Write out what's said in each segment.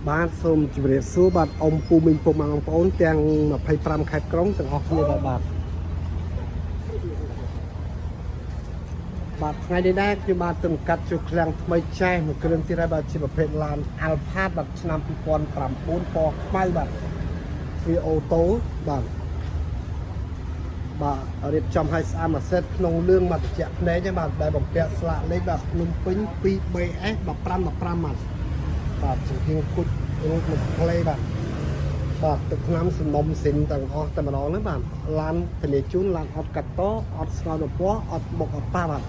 បាទសូមជម្រាបសួរបាទអ៊ំពូមីងពុកម៉ែបងប្អូនទាំង25ខេត្តក្រុងទាំងអស់គ្នាបាទថ្ងៃនេះដែរខ្ញុំបាទទៅកាត់ជួឃ្លាំងថ្មីចេះមួយគ្រឿងទៀតហើយបាទជាប្រភេទឡាន Alpha បាទឆ្នាំ2009ពណ៌ខ្មៅបាទវាអូតូបាទរៀបចំឲ្យស្អាតមួយសេតក្នុងលឿងបាទត្រជាក់ភ្នែកបាទដែលបំពាក់ស្លាកលេខបាទភ្នំពេញ 2BS 15បាទជំនាញគុជរូបមួយផ្លេបាទទឹកថ្នាំសំណុំស៊ីនទាំងអស់តែម្ដងហ្នឹងបាទឡានធានាជូនឡានអត់កាត់តអត់ស្ងោរពណ៌អត់បុកអត់ប៉ះបា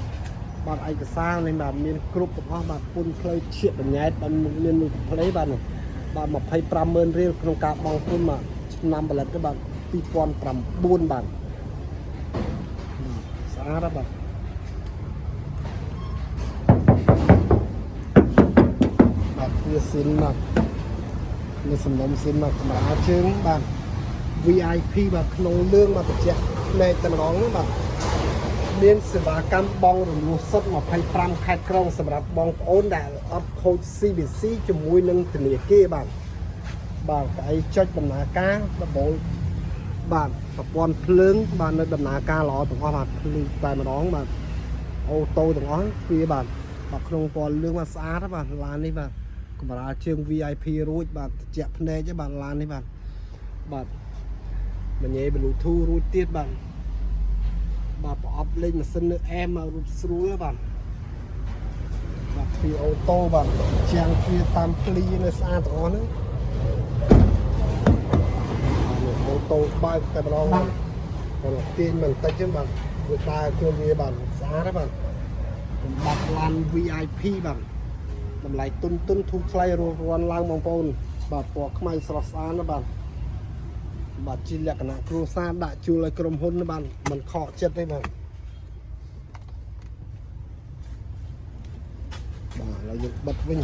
ទឯកសារនេះបាទមានគ្រប់ទាំងអស់បាទពុនផ្លូវឈៀកបញ្ញាតបាទមានមួយផ្លេបាទ250000រៀលក្នុងការបង់ពុនបាទឆ្នាំផលិតបាទ2009បាទស្អាតបាទវាស៊ីនបាទមានសំណុំស៊ីនបាទកម្រាលជើងបាទ VIP បាទក្នុងលឿងបាទត្រជាក់ភ្នែកតែម្ដងហ្នឹងបាទមានសេវាកម្មបង់រលួសសុទ្ធ25ខេត្តក្រុងសម្រាប់បងប្អូនដែលអត់ខូច CBC ជាមួយនឹងធនាគារបាទកៅអីចុចដំណើរការដំបូលបាទប្រព័ន្ធភ្លើងបាទនៅដំណើរការល្អទាំងអស់បាទភ្លើងតែម្ដងបាទអូតូទាំងអស់វាបាទក្នុងពណ៌លឿងបាទស្អាតបាទឡាននេះបាទកម្រាលជើង VIP រួចបាទត្រជាក់ភ្នែកបាទឡាននេះបាទមញ៉េ Bluetooth រួចទៀតបាទប្រអប់លេខម៉ាស៊ីននៅអែមរត់ស្រួលបាទទ្វារអូតូបាទជាងទ្វារតាមភ្លីនៅស្អាតទាំងអស់ហ្នឹងអូតូបើកតែម្ដងគាត់ទាញមិនតិចទេបាទវាដើរខ្លួនវាបាទស្អាតបាទសម្បត្តិឡាន VIP បាទតម្លៃទុនធូរថ្លៃរស់រាន់ឡើងបងប្អូនបាទពណ៌ខ្មៅស្រស់ស្អាតណាបាទជាលក្ខណៈគ្រួសារដាក់ជួលឲ្យក្រុមហ៊ុនបាទមិនខកចិត្តទេបាទឥឡូវយើងបិទវិញ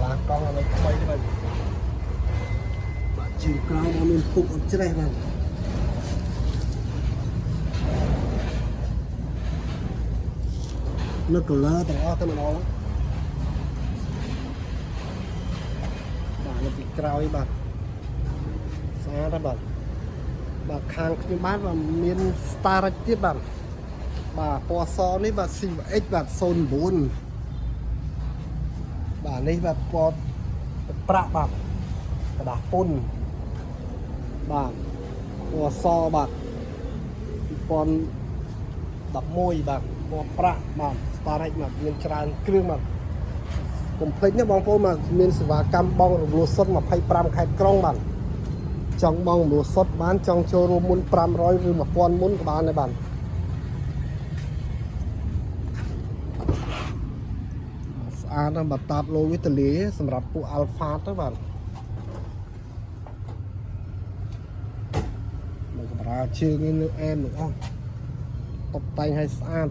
ឡានកង់ឲ្យថ្មីទេបាទជើងក្រោយមានពុកអត់ច្រេះបាទនៅ color ទាំងអស់តែម្ដងនៅពីក្រោយបាទស្អាតបាទខាងខ្ញុំបាទមាន Starage ទៀតបាទពណ៌សនេះបាទ CVX បាទ09បាទនេះបាទពណ៌ប្រាក់បាទกระดาษពុនបាទពណ៌សបាទ2011បាទពណ៌ប្រាក់បាទ Starage បាទមានច្រើនគ្រឿងបាទកុំភ្លេចណាបងប្អូនបាទមានសេវាកម្មបង់រលួសសុទ្ធ25ខេត្តក្រុងបាទចង់បង់រលួសសុទ្ធបានចង់ចូលរួមមុន500ឬ1000មុនក៏បានដែរបាទស្អាតណាស់បាទតាបឡូវីតាលីសម្រាប់ពួក Alpha ទៅបាទនៅកម្រាលជើងនេះនៅអែមទាំងអស់តុបតែងឲ្យស្អាត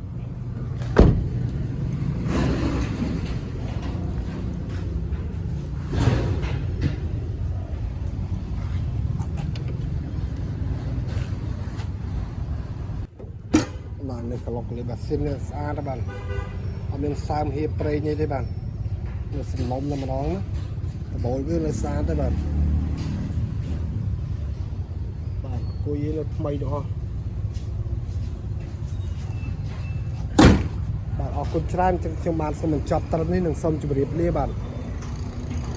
បាទនៅក្លុកលេបាស៊ីនស្អាតបាទអត់មានសើមហៀបប្រេងទេបាទនៅសំណុំតែម្ដងដបូលវានៅស្អាតទេបាទគួយលើថ្មីទាំងអស់បាទអរគុណច្រើនខ្ញុំបានសូមបញ្ចប់ត្រឹមនេះនិងសូមជម្រាបលាបាទ